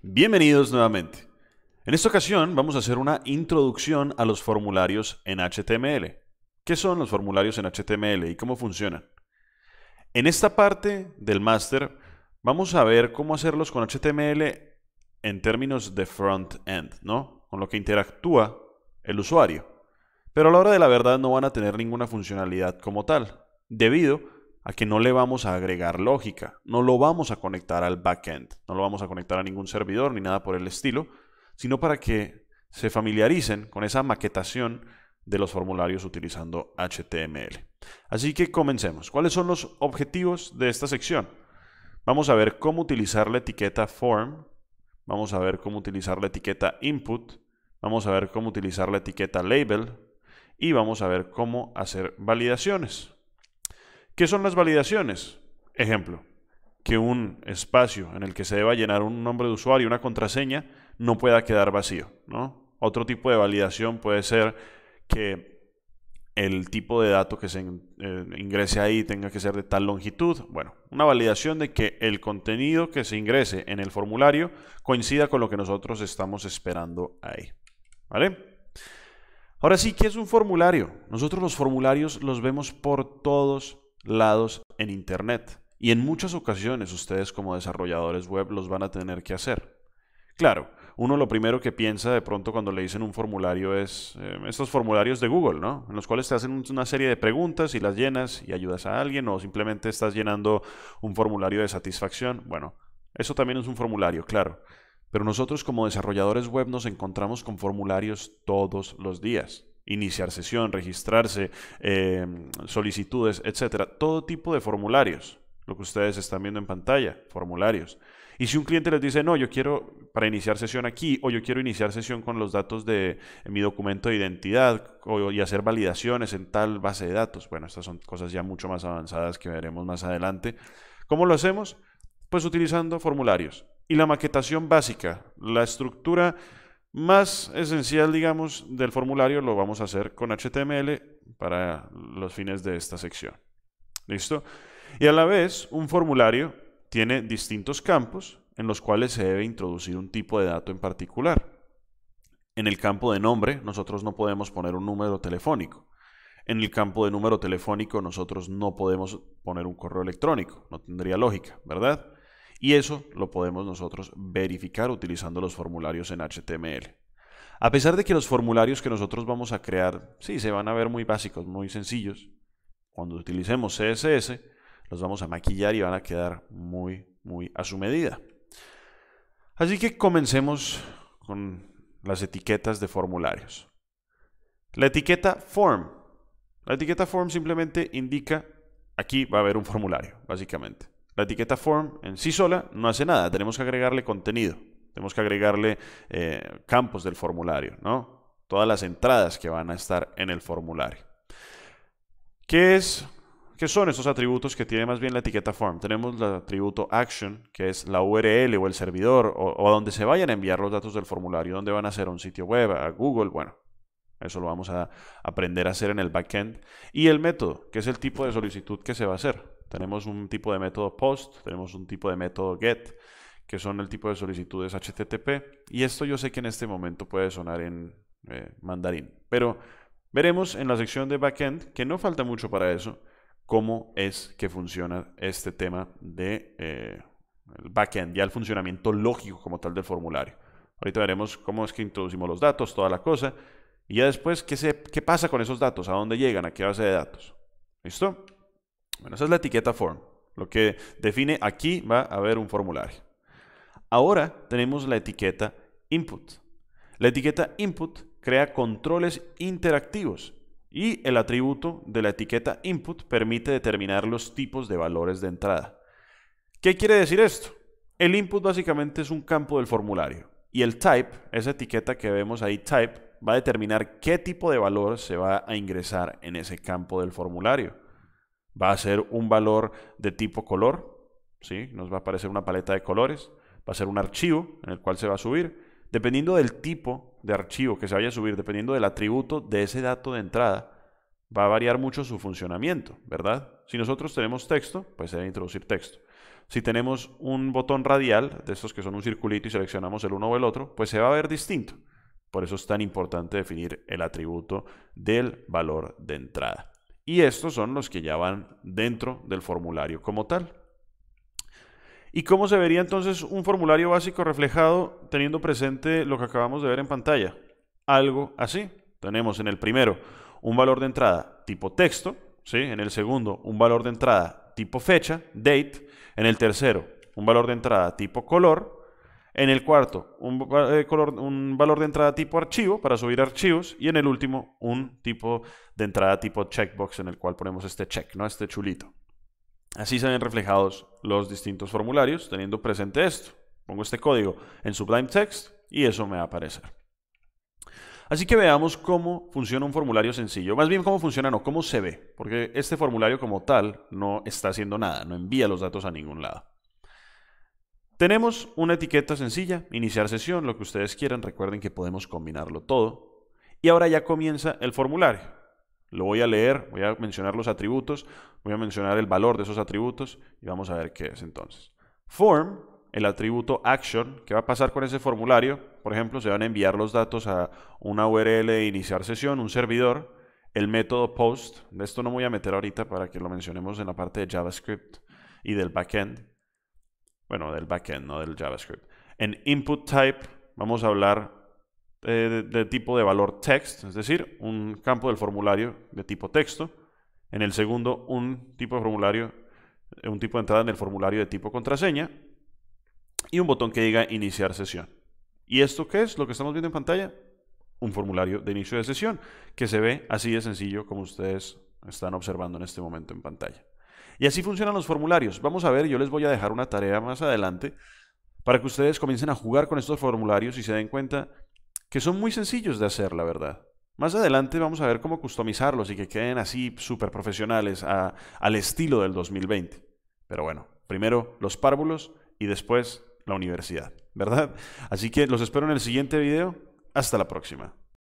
Bienvenidos nuevamente. En esta ocasión vamos a hacer una introducción a los formularios en HTML. ¿Qué son los formularios en HTML y cómo funcionan? En esta parte del máster vamos a ver cómo hacerlos con HTML en términos de front-end, ¿no? Con lo que interactúa el usuario. Pero a la hora de la verdad no van a tener ninguna funcionalidad como tal, debido a que no le vamos a agregar lógica, no lo vamos a conectar al backend, no lo vamos a conectar a ningún servidor ni nada por el estilo, sino para que se familiaricen con esa maquetación de los formularios utilizando HTML. Así que comencemos. ¿Cuáles son los objetivos de esta sección? Vamos a ver cómo utilizar la etiqueta form, vamos a ver cómo utilizar la etiqueta input, vamos a ver cómo utilizar la etiqueta label y vamos a ver cómo hacer validaciones. ¿Qué son las validaciones? Ejemplo, que un espacio en el que se deba llenar un nombre de usuario y una contraseña no pueda quedar vacío, ¿no? Otro tipo de validación puede ser que el tipo de dato que se ingrese ahí tenga que ser de tal longitud. Bueno, una validación de que el contenido que se ingrese en el formulario coincida con lo que nosotros estamos esperando ahí, ¿vale? Ahora sí, ¿qué es un formulario? Nosotros los formularios los vemos por todos lados en Internet y en muchas ocasiones ustedes como desarrolladores web los van a tener que hacer. Claro, uno lo primero que piensa de pronto cuando le dicen un formulario es estos formularios de Google, ¿no? En los cuales te hacen una serie de preguntas y las llenas y ayudas a alguien o simplemente estás llenando un formulario de satisfacción. Bueno, eso también es un formulario, claro. Pero nosotros como desarrolladores web nos encontramos con formularios todos los días. Iniciar sesión, registrarse, solicitudes, etcétera. Todo tipo de formularios. Lo que ustedes están viendo en pantalla, formularios. Y si un cliente les dice, no, yo quiero para iniciar sesión aquí, o yo quiero iniciar sesión con los datos de mi documento de identidad, y hacer validaciones en tal base de datos. Bueno, estas son cosas ya mucho más avanzadas que veremos más adelante. ¿Cómo lo hacemos? Pues utilizando formularios. Y la maquetación básica, la estructura más esencial, digamos, del formulario lo vamos a hacer con HTML para los fines de esta sección. ¿Listo? Y a la vez, un formulario tiene distintos campos en los cuales se debe introducir un tipo de dato en particular. En el campo de nombre, nosotros no podemos poner un número telefónico. En el campo de número telefónico, nosotros no podemos poner un correo electrónico. No tendría lógica, ¿verdad? Y eso lo podemos nosotros verificar utilizando los formularios en HTML. A pesar de que los formularios que nosotros vamos a crear, sí, se van a ver muy básicos, muy sencillos, cuando utilicemos CSS, los vamos a maquillar y van a quedar muy a su medida. Así que comencemos con las etiquetas de formularios. La etiqueta form. La etiqueta form simplemente indica, aquí va a haber un formulario, básicamente. La etiqueta form en sí sola no hace nada, tenemos que agregarle contenido, tenemos que agregarle campos del formulario, ¿no? Todas las entradas que van a estar en el formulario. ¿Qué son estos atributos que tiene más bien la etiqueta form? Tenemos el atributo action, que es la URL o el servidor, o a donde se vayan a enviar los datos del formulario, donde van a ser a un sitio web, a Google, bueno. Eso lo vamos a aprender a hacer en el backend. Y el método, que es el tipo de solicitud que se va a hacer. Tenemos un tipo de método POST, tenemos un tipo de método GET, que son el tipo de solicitudes HTTP. Y esto yo sé que en este momento puede sonar en mandarín. Pero veremos en la sección de backend, que no falta mucho para eso, cómo es que funciona este tema de el backend, ya el funcionamiento lógico como tal del formulario. Ahorita veremos cómo es que introducimos los datos, toda la cosa. Y ya después, ¿qué pasa con esos datos? ¿A dónde llegan? ¿A qué base de datos? ¿Listo? Bueno, esa es la etiqueta form. Lo que define aquí va a haber un formulario. Ahora tenemos la etiqueta input. La etiqueta input crea controles interactivos y el atributo de la etiqueta input permite determinar los tipos de valores de entrada. ¿Qué quiere decir esto? El input básicamente es un campo del formulario y el type, esa etiqueta que vemos ahí, type, va a determinar qué tipo de valor se va a ingresar en ese campo del formulario. Va a ser un valor de tipo color, ¿sí? Nos va a aparecer una paleta de colores, va a ser un archivo en el cual se va a subir. Dependiendo del tipo de archivo que se vaya a subir, dependiendo del atributo de ese dato de entrada, va a variar mucho su funcionamiento, ¿verdad? Si nosotros tenemos texto, pues se debe introducir texto. Si tenemos un botón radial, de estos que son un circulito y seleccionamos el uno o el otro, pues se va a ver distinto. Por eso es tan importante definir el atributo del valor de entrada. Y estos son los que ya van dentro del formulario como tal. ¿Y cómo se vería entonces un formulario básico reflejado teniendo presente lo que acabamos de ver en pantalla? Algo así. Tenemos en el primero un valor de entrada tipo texto, ¿sí? En el segundo un valor de entrada tipo fecha, date. En el tercero un valor de entrada tipo color. En el cuarto un valor de entrada tipo archivo para subir archivos. Y en el último un tipo de entrada tipo checkbox en el cual ponemos este check, ¿no? Este chulito. Así se ven reflejados los distintos formularios teniendo presente esto. Pongo este código en Sublime Text y eso me va a aparecer. Así que veamos cómo funciona un formulario sencillo. Más bien cómo funciona, no, cómo se ve. Porque este formulario como tal no está haciendo nada, no envía los datos a ningún lado. Tenemos una etiqueta sencilla, iniciar sesión, lo que ustedes quieran. Recuerden que podemos combinarlo todo. Y ahora ya comienza el formulario. Lo voy a leer, voy a mencionar los atributos, voy a mencionar el valor de esos atributos y vamos a ver qué es entonces. Form, el atributo action, ¿qué va a pasar con ese formulario? Por ejemplo, se van a enviar los datos a una URL de iniciar sesión, un servidor. El método post, de esto no me voy a meter ahorita para que lo mencionemos en la parte de JavaScript y del backend. Bueno, del backend, no del JavaScript. En input type vamos a hablar de tipo de valor text, es decir, un campo del formulario de tipo texto. En el segundo, un tipo de formulario, un tipo de entrada en el formulario de tipo contraseña. Y un botón que diga iniciar sesión. ¿Y esto qué es? Lo que estamos viendo en pantalla. Un formulario de inicio de sesión, que se ve así de sencillo como ustedes están observando en este momento en pantalla. Y así funcionan los formularios. Vamos a ver, yo les voy a dejar una tarea más adelante para que ustedes comiencen a jugar con estos formularios y se den cuenta que son muy sencillos de hacer, la verdad. Más adelante vamos a ver cómo customizarlos y que queden así súper profesionales al estilo del 2020. Pero bueno, primero los párvulos y después la universidad, ¿verdad? Así que los espero en el siguiente video. Hasta la próxima.